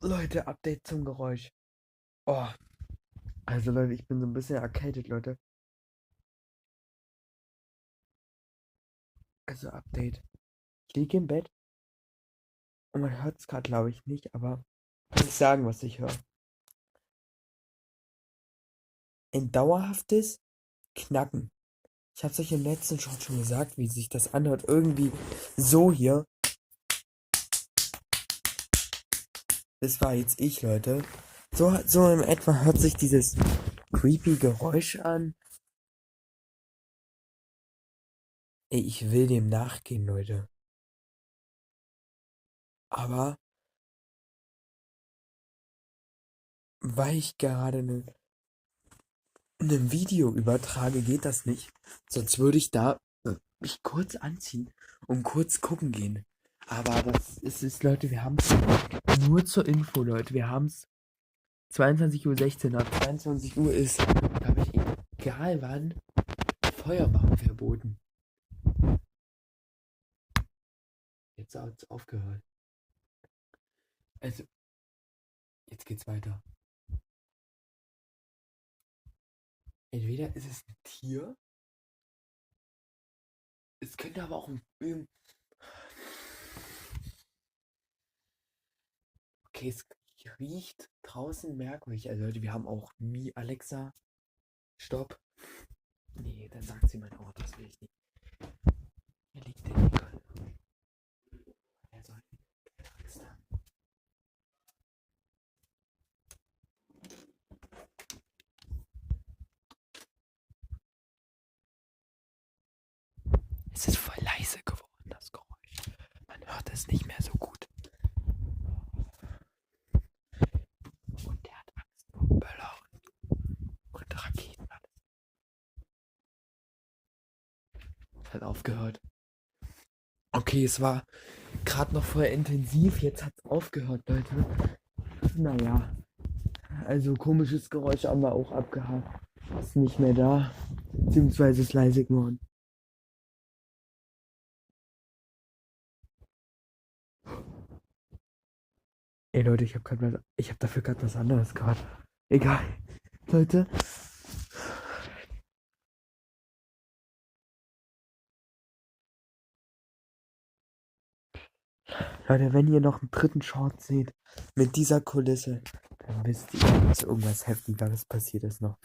Leute, Update zum Geräusch. Oh, also Leute, ich bin so ein bisschen erkältet, Leute. Also Update. Ich liege im Bett und man hört es gerade, glaube ich, nicht, aber kann ich sagen, was ich höre. Ein dauerhaftes Knacken. Ich habe es euch im letzten Shot schon gesagt, wie sich das anhört. Irgendwie so hier. Das war jetzt ich, Leute. So in etwa hört sich dieses creepy Geräusch an. Ey, ich will dem nachgehen, Leute. Aber weil ich gerade einem Video übertrage, geht das nicht. Sonst würde ich da mich kurz anziehen und kurz gucken gehen. Aber ist, Leute, wir haben es nur zur Info, Leute. Wir haben es 22:16 Uhr. Ab 22 Uhr ist, glaube ich, egal wann, Feuerwaffen verboten. Jetzt hat es aufgehört. Also, jetzt geht's weiter. Entweder ist es ein Tier, es könnte aber auch ein. Okay, es riecht draußen merkwürdig. Also Leute, wir haben auch Mi Alexa. Stopp. Nee, dann sagt sie mein Ort, das will ich nicht. Hier liegt der Nicole. Er soll keine Angst haben. Es ist voll leise geworden, das Geräusch. Man hört es nicht mehr so gut. Und der hat Angst vor Böller und Raketen. Es hat aufgehört. Okay, es war gerade noch voll intensiv, jetzt hat es aufgehört, Leute. Naja, also komisches Geräusch haben wir auch abgehakt. Ist nicht mehr da, beziehungsweise ist leise geworden. Ey Leute, ich habe dafür gerade was anderes gehört. Egal. Leute. Leute, wenn ihr noch einen dritten Short seht mit dieser Kulisse, dann wisst ihr, dass irgendwas Heftigeres passiert ist noch.